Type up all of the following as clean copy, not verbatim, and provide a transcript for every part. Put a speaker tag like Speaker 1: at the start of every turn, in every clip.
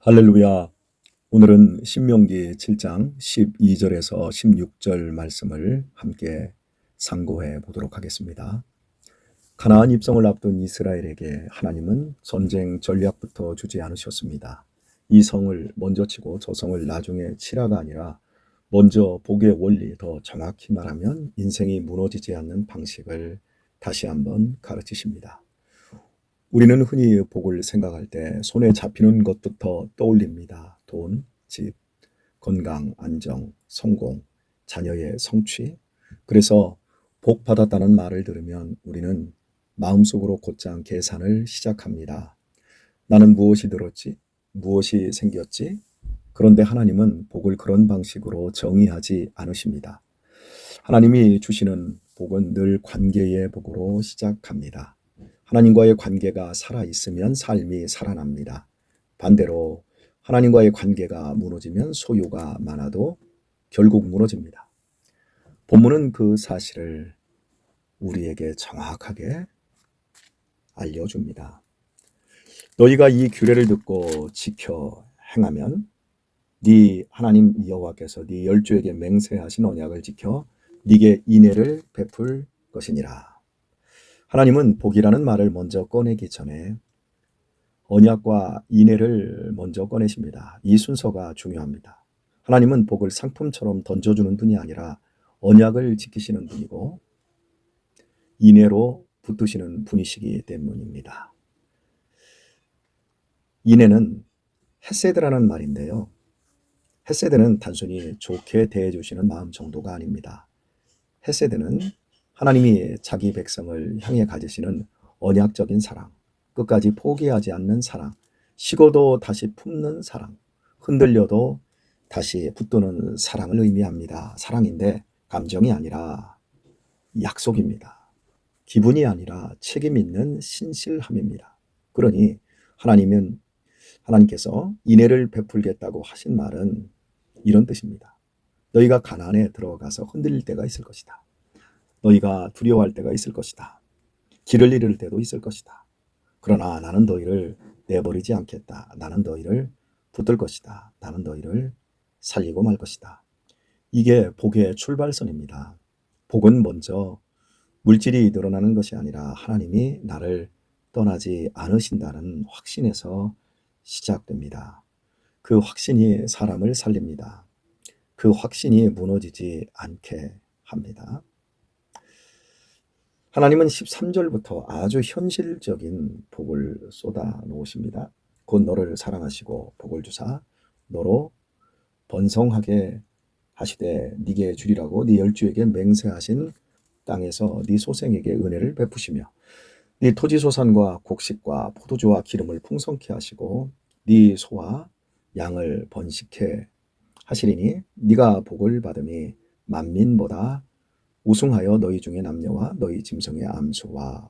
Speaker 1: 할렐루야. 오늘은 신명기 7장 12절에서 16절 말씀을 함께 상고해 보도록 하겠습니다. 가나안 입성을 앞둔 이스라엘에게 하나님은 전쟁 전략부터 주지 않으셨습니다. 이 성을 먼저 치고 저 성을 나중에 치라가 아니라 먼저 복의 원리, 더 정확히 말하면 인생이 무너지지 않는 방식을 다시 한번 가르치십니다. 우리는 흔히 복을 생각할 때 손에 잡히는 것부터 떠올립니다. 돈, 집, 건강, 안정, 성공, 자녀의 성취. 그래서 복 받았다는 말을 들으면 우리는 마음속으로 곧장 계산을 시작합니다. 나는 무엇이 들었지? 무엇이 생겼지? 그런데 하나님은 복을 그런 방식으로 정의하지 않으십니다. 하나님이 주시는 복은 늘 관계의 복으로 시작합니다. 하나님과의 관계가 살아있으면 삶이 살아납니다. 반대로 하나님과의 관계가 무너지면 소유가 많아도 결국 무너집니다. 본문은 그 사실을 우리에게 정확하게 알려줍니다. 너희가 이 규례를 듣고 지켜 행하면 네 하나님 여호와께서 네 열조에게 맹세하신 언약을 지켜 네게 인애를 베풀 것이니라. 하나님은 복이라는 말을 먼저 꺼내기 전에 언약과 인애를 먼저 꺼내십니다. 이 순서가 중요합니다. 하나님은 복을 상품처럼 던져주는 분이 아니라 언약을 지키시는 분이고 인애로 붙드시는 분이시기 때문입니다. 인애는 헤세드라는 말인데요. 헤세드는 단순히 좋게 대해주시는 마음 정도가 아닙니다. 헤세드는 하나님이 자기 백성을 향해 가지시는 언약적인 사랑, 끝까지 포기하지 않는 사랑, 식어도 다시 품는 사랑, 흔들려도 다시 붙드는 사랑을 의미합니다. 사랑인데 감정이 아니라 약속입니다. 기분이 아니라 책임 있는 신실함입니다. 그러니 하나님께서 인애를 베풀겠다고 하신 말은 이런 뜻입니다. 너희가 가나안에 들어가서 흔들릴 때가 있을 것이다. 너희가 두려워할 때가 있을 것이다. 길을 잃을 때도 있을 것이다. 그러나 나는 너희를 내버리지 않겠다. 나는 너희를 붙들 것이다. 나는 너희를 살리고 말 것이다. 이게 복의 출발선입니다. 복은 먼저 물질이 늘어나는 것이 아니라 하나님이 나를 떠나지 않으신다는 확신에서 시작됩니다. 그 확신이 사람을 살립니다. 그 확신이 무너지지 않게 합니다. 하나님은 13절부터 아주 현실적인 복을 쏟아 놓으십니다. 곧 너를 사랑하시고 복을 주사 너로 번성하게 하시되 네게 주리라고 네 열주에게 맹세하신 땅에서 네 소생에게 은혜를 베푸시며 네 토지소산과 곡식과 포도주와 기름을 풍성케 하시고 네 소와 양을 번식케 하시리니 네가 복을 받음이 만민보다 우승하여 너희 중에 남녀와 너희 짐승의 암수와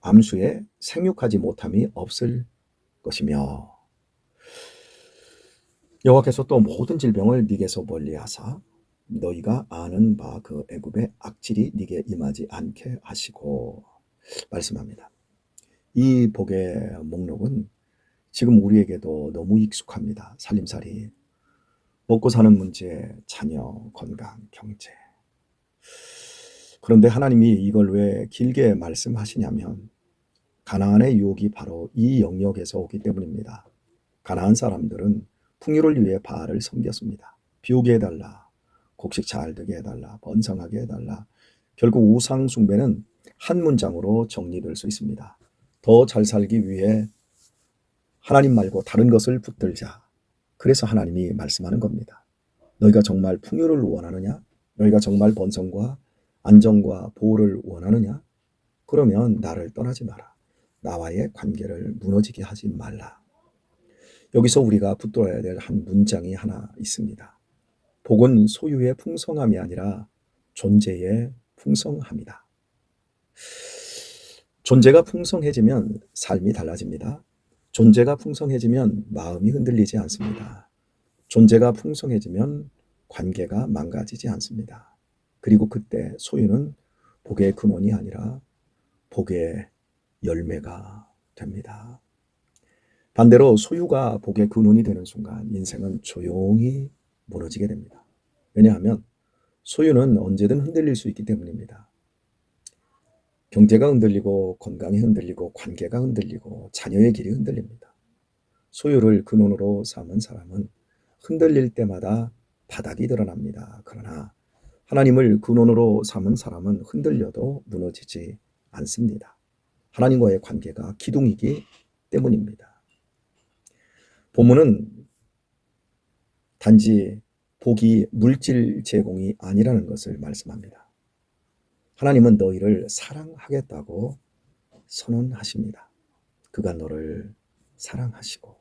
Speaker 1: 암수에 생육하지 못함이 없을 것이며 여호와께서 또 모든 질병을 네게서 멀리하사 너희가 아는 바 그 애굽의 악질이 네게 임하지 않게 하시고 말씀합니다. 이 복의 목록은 지금 우리에게도 너무 익숙합니다. 살림살이, 먹고 사는 문제, 자녀, 건강, 경제. 그런데 하나님이 이걸 왜 길게 말씀하시냐면 가나안의 유혹이 바로 이 영역에서 오기 때문입니다. 가나안 사람들은 풍요를 위해 바알을 섬겼습니다. 비 오게 해달라, 곡식 잘 되게 해달라, 번성하게 해달라. 결국 우상 숭배는 한 문장으로 정리될 수 있습니다. 더 잘 살기 위해 하나님 말고 다른 것을 붙들자. 그래서 하나님이 말씀하는 겁니다. 너희가 정말 풍요를 원하느냐? 너희가 정말 번성과 안정과 보호를 원하느냐? 그러면 나를 떠나지 마라. 나와의 관계를 무너지게 하지 말라. 여기서 우리가 붙들어야 될 한 문장이 하나 있습니다. 복은 소유의 풍성함이 아니라 존재의 풍성함이다. 존재가 풍성해지면 삶이 달라집니다. 존재가 풍성해지면 마음이 흔들리지 않습니다. 존재가 풍성해지면 관계가 망가지지 않습니다. 그리고 그때 소유는 복의 근원이 아니라 복의 열매가 됩니다. 반대로 소유가 복의 근원이 되는 순간 인생은 조용히 무너지게 됩니다. 왜냐하면 소유는 언제든 흔들릴 수 있기 때문입니다. 경제가 흔들리고 건강이 흔들리고 관계가 흔들리고 자녀의 길이 흔들립니다. 소유를 근원으로 삼은 사람은 흔들릴 때마다 바닥이 드러납니다. 그러나 하나님을 근원으로 삼은 사람은 흔들려도 무너지지 않습니다. 하나님과의 관계가 기둥이기 때문입니다. 본문은 단지 복이 물질 제공이 아니라는 것을 말씀합니다. 하나님은 너희를 사랑하겠다고 선언하십니다. 그가 너를 사랑하시고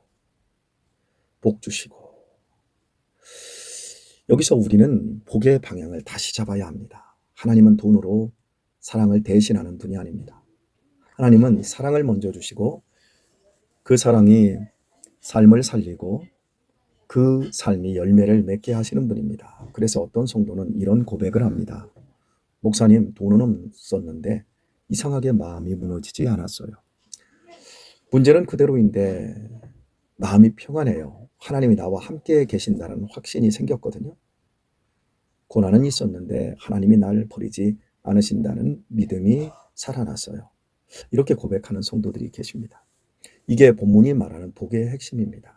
Speaker 1: 복 주시고, 여기서 우리는 복의 방향을 다시 잡아야 합니다. 하나님은 돈으로 사랑을 대신하는 분이 아닙니다. 하나님은 사랑을 먼저 주시고 그 사랑이 삶을 살리고 그 삶이 열매를 맺게 하시는 분입니다. 그래서 어떤 성도는 이런 고백을 합니다. 목사님, 돈은 없었는데 이상하게 마음이 무너지지 않았어요. 문제는 그대로인데 마음이 평안해요. 하나님이 나와 함께 계신다는 확신이 생겼거든요. 고난은 있었는데 하나님이 날 버리지 않으신다는 믿음이 살아났어요. 이렇게 고백하는 성도들이 계십니다. 이게 본문이 말하는 복의 핵심입니다.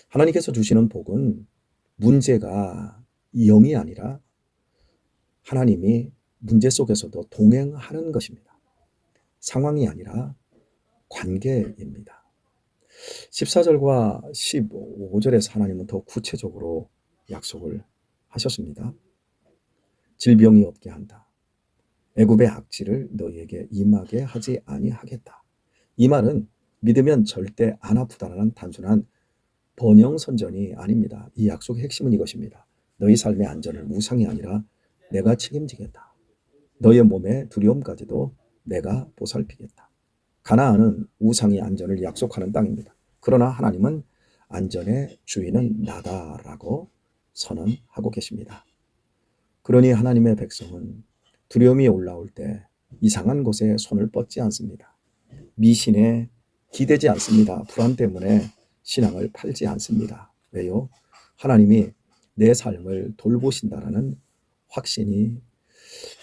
Speaker 1: 하나님께서 주시는 복은 문제가 0이 아니라 하나님이 문제 속에서도 동행하는 것입니다. 상황이 아니라 관계입니다. 14절과 15절에서 하나님은 더 구체적으로 약속을 하셨습니다. 질병이 없게 한다. 애굽의 악취를 너희에게 임하게 하지 아니하겠다. 이 말은 믿으면 절대 안 아프다라는 단순한 번영 선전이 아닙니다. 이 약속의 핵심은 이것입니다. 너희 삶의 안전을 우상이 아니라 내가 책임지겠다. 너의 몸의 두려움까지도 내가 보살피겠다. 가나안은 우상이 안전을 약속하는 땅입니다. 그러나 하나님은 안전의 주인은 나다라고 선언하고 계십니다. 그러니 하나님의 백성은 두려움이 올라올 때 이상한 곳에 손을 뻗지 않습니다. 미신에 기대지 않습니다. 불안 때문에 신앙을 팔지 않습니다. 왜요? 하나님이 내 삶을 돌보신다라는 확신이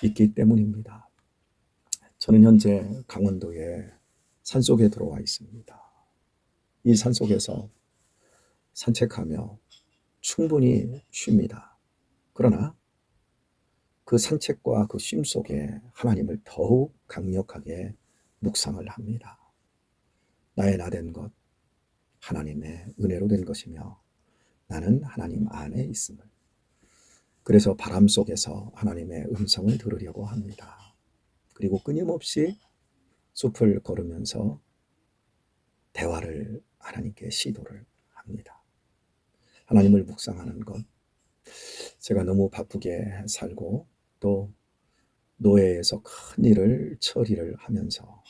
Speaker 1: 있기 때문입니다. 저는 현재 강원도의 산속에 들어와 있습니다. 이 산속에서 산책하며 충분히 쉽니다. 그러나 그 산책과 그 쉼 속에 하나님을 더욱 강력하게 묵상을 합니다. 나의 나된 것, 하나님의 은혜로 된 것이며 나는 하나님 안에 있음을, 그래서 바람 속에서 하나님의 음성을 들으려고 합니다. 그리고 끊임없이 숲을 걸으면서 대화를 하나님께 시도를 합니다. 하나님을 묵상하는 것, 제가 너무 바쁘게 살고 또 노예에서 큰 일을 처리를 하면서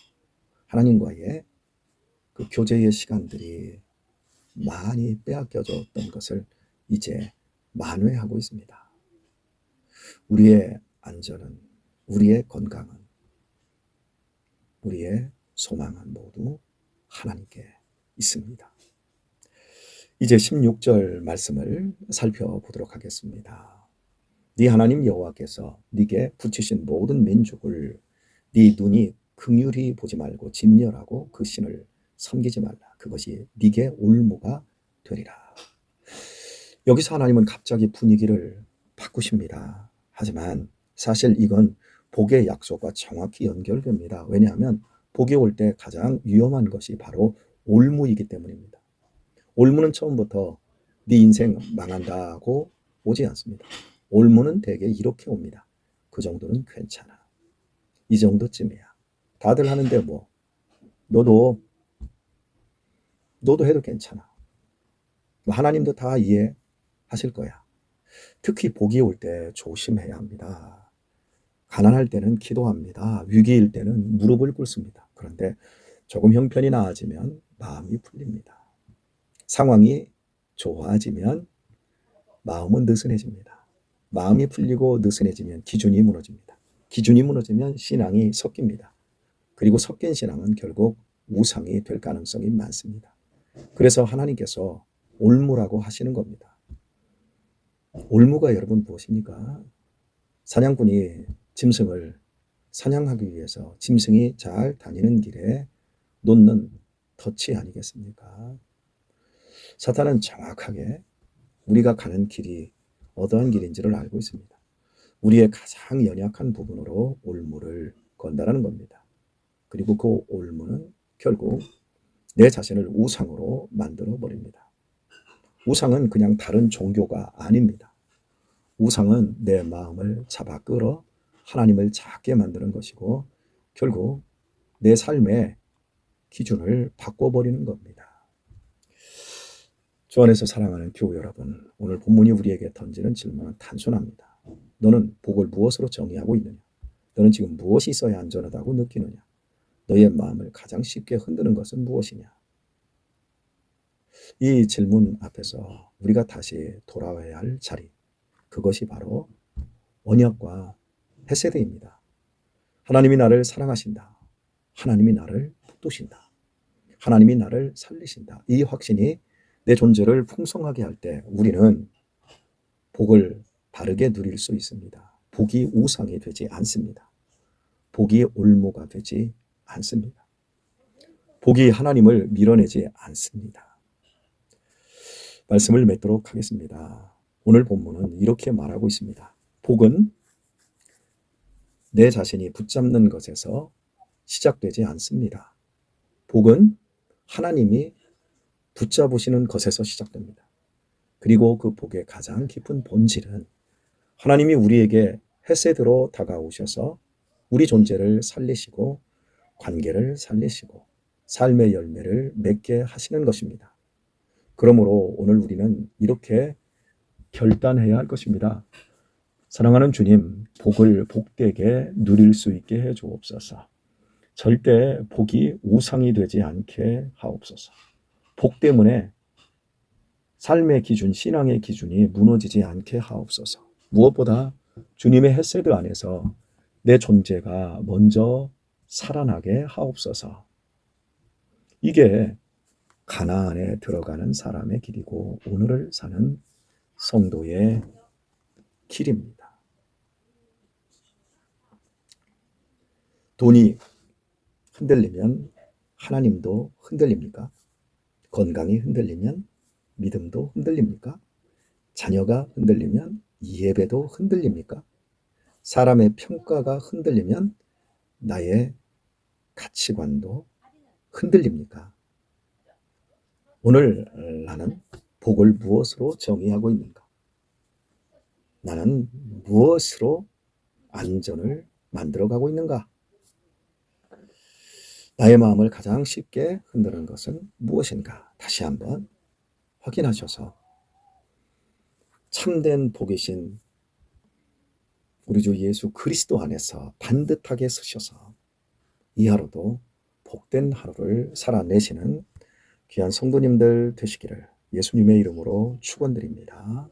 Speaker 1: 하나님과의 그 교제의 시간들이 많이 빼앗겨졌던 것을 이제 만회하고 있습니다. 우리의 안전은, 우리의 건강은, 우리의 소망은 모두 하나님께 있습니다. 이제 16절 말씀을 살펴보도록 하겠습니다. 네 하나님 여호와께서 네게 붙이신 모든 민족을 네 눈이 긍휼히 보지 말고 진멸하고 그 신을 섬기지 말라. 그것이 네게 올무가 되리라. 여기서 하나님은 갑자기 분위기를 바꾸십니다. 하지만 사실 이건 복의 약속과 정확히 연결됩니다. 왜냐하면 복이 올 때 가장 위험한 것이 바로 올무이기 때문입니다. 올무는 처음부터 네 인생 망한다고 오지 않습니다. 올무는 대개 이렇게 옵니다. 그 정도는 괜찮아. 이 정도쯤이야. 다들 하는데 뭐 너도 해도 괜찮아. 하나님도 다 이해하실 거야. 특히 복이 올 때 조심해야 합니다. 가난할 때는 기도합니다. 위기일 때는 무릎을 꿇습니다. 그런데 조금 형편이 나아지면 마음이 풀립니다. 상황이 좋아지면 마음은 느슨해집니다. 마음이 풀리고 느슨해지면 기준이 무너집니다. 기준이 무너지면 신앙이 섞입니다. 그리고 섞인 신앙은 결국 우상이 될 가능성이 많습니다. 그래서 하나님께서 올무라고 하시는 겁니다. 올무가 여러분 무엇입니까? 사냥꾼이 짐승을 사냥하기 위해서 짐승이 잘 다니는 길에 놓는 덫이 아니겠습니까? 사탄은 정확하게 우리가 가는 길이 어떠한 길인지를 알고 있습니다. 우리의 가장 연약한 부분으로 올무를 건다라는 겁니다. 그리고 그 올무는 결국 내 자신을 우상으로 만들어 버립니다. 우상은 그냥 다른 종교가 아닙니다. 우상은 내 마음을 잡아 끌어 하나님을 작게 만드는 것이고 결국 내 삶의 기준을 바꿔버리는 겁니다. 주 안에서 사랑하는 교우 여러분, 오늘 본문이 우리에게 던지는 질문은 단순합니다. 너는 복을 무엇으로 정의하고 있느냐? 너는 지금 무엇이 있어야 안전하다고 느끼느냐? 너의 마음을 가장 쉽게 흔드는 것은 무엇이냐? 이 질문 앞에서 우리가 다시 돌아와야 할 자리, 그것이 바로 언약과 헤세드입니다. 하나님이 나를 사랑하신다. 하나님이 나를 북돋으신다. 하나님이 나를 살리신다. 이 확신이 내 존재를 풍성하게 할 때 우리는 복을 바르게 누릴 수 있습니다. 복이 우상이 되지 않습니다. 복이 올무가 되지 않습니다. 복이 하나님을 밀어내지 않습니다. 말씀을 맺도록 하겠습니다. 오늘 본문은 이렇게 말하고 있습니다. 복은 내 자신이 붙잡는 것에서 시작되지 않습니다. 복은 하나님이 붙잡으시는 것에서 시작됩니다. 그리고 그 복의 가장 깊은 본질은 하나님이 우리에게 헤세드로 다가오셔서 우리 존재를 살리시고 관계를 살리시고 삶의 열매를 맺게 하시는 것입니다. 그러므로 오늘 우리는 이렇게 결단해야 할 것입니다. 사랑하는 주님, 복을 복되게 누릴 수 있게 해 주옵소서. 절대 복이 우상이 되지 않게 하옵소서. 복 때문에 삶의 기준, 신앙의 기준이 무너지지 않게 하옵소서. 무엇보다 주님의 헤세드 안에서 내 존재가 먼저 살아나게 하옵소서. 이게 가나안에 들어가는 사람의 길이고 오늘을 사는 성도의 길입니다. 돈이 흔들리면 하나님도 흔들립니까? 건강이 흔들리면 믿음도 흔들립니까? 자녀가 흔들리면 예배도 흔들립니까? 사람의 평가가 흔들리면 나의 가치관도 흔들립니까? 오늘 나는 복을 무엇으로 정의하고 있는가? 나는 무엇으로 안전을 만들어가고 있는가? 나의 마음을 가장 쉽게 흔드는 것은 무엇인가? 다시 한번 확인하셔서 참된 복이신 우리 주 예수 그리스도 안에서 반듯하게 서셔서 이 하루도 복된 하루를 살아내시는 귀한 성도님들 되시기를 예수님의 이름으로 축원드립니다.